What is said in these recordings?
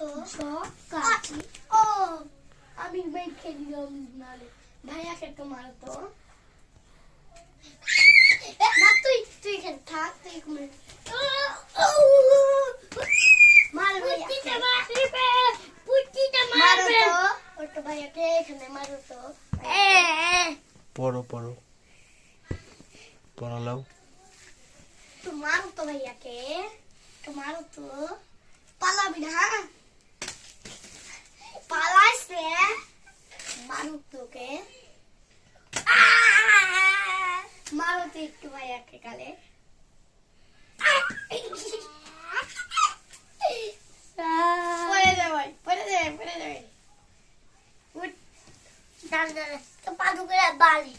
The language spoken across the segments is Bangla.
তো ও আমি ভাই খেলিলাম নালে ভাইয়াকে তো মারো তো না তুই এখানে থাক তুই মার পুটিটা মারবে পুটিটা মারবে ওটা ভাইয়াকে এখানে মারো তো পড়ালাও তো মারো তো ভাইয়াকে তো মারো তো পালাবি না হ্যাঁ পালাইছে মারো তোকে মারো তো একটু ভাইয়াকে কালে পড়ে যাবে উঠ দাঁড়া তো পাদু করে বালি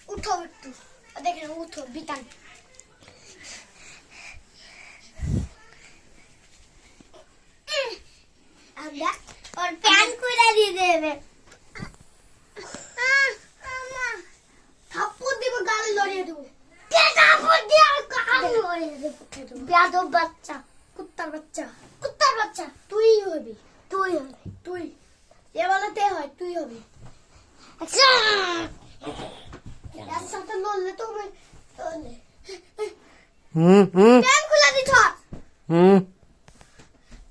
উঠো একটু দেখেন উঠো বিতান और पैन खुला दी देवे थप्पड़ দিব গাল লড়িয়ে দেব কে থাপ্পড় দিয়া গাল লড়িয়ে দেব বেয়াদব বাচ্চা কুত্তার বাচ্চা তুই হবি এ বলতে হয় তুই হবি আচ্ছা এর সাথে লড়লে তো লড়লে প্যান খুলে দিছ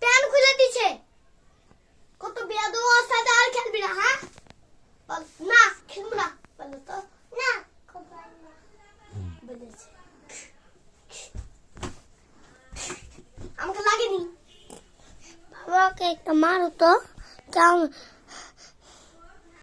প্যান খুলে দিছে কত বেয়াদব সাথে আর খেলবি না হ্যাঁ বল না খেলবো না বল তো না বলেছে আমাকে লাগেনি বাবাকে একটা মারো তো কেমন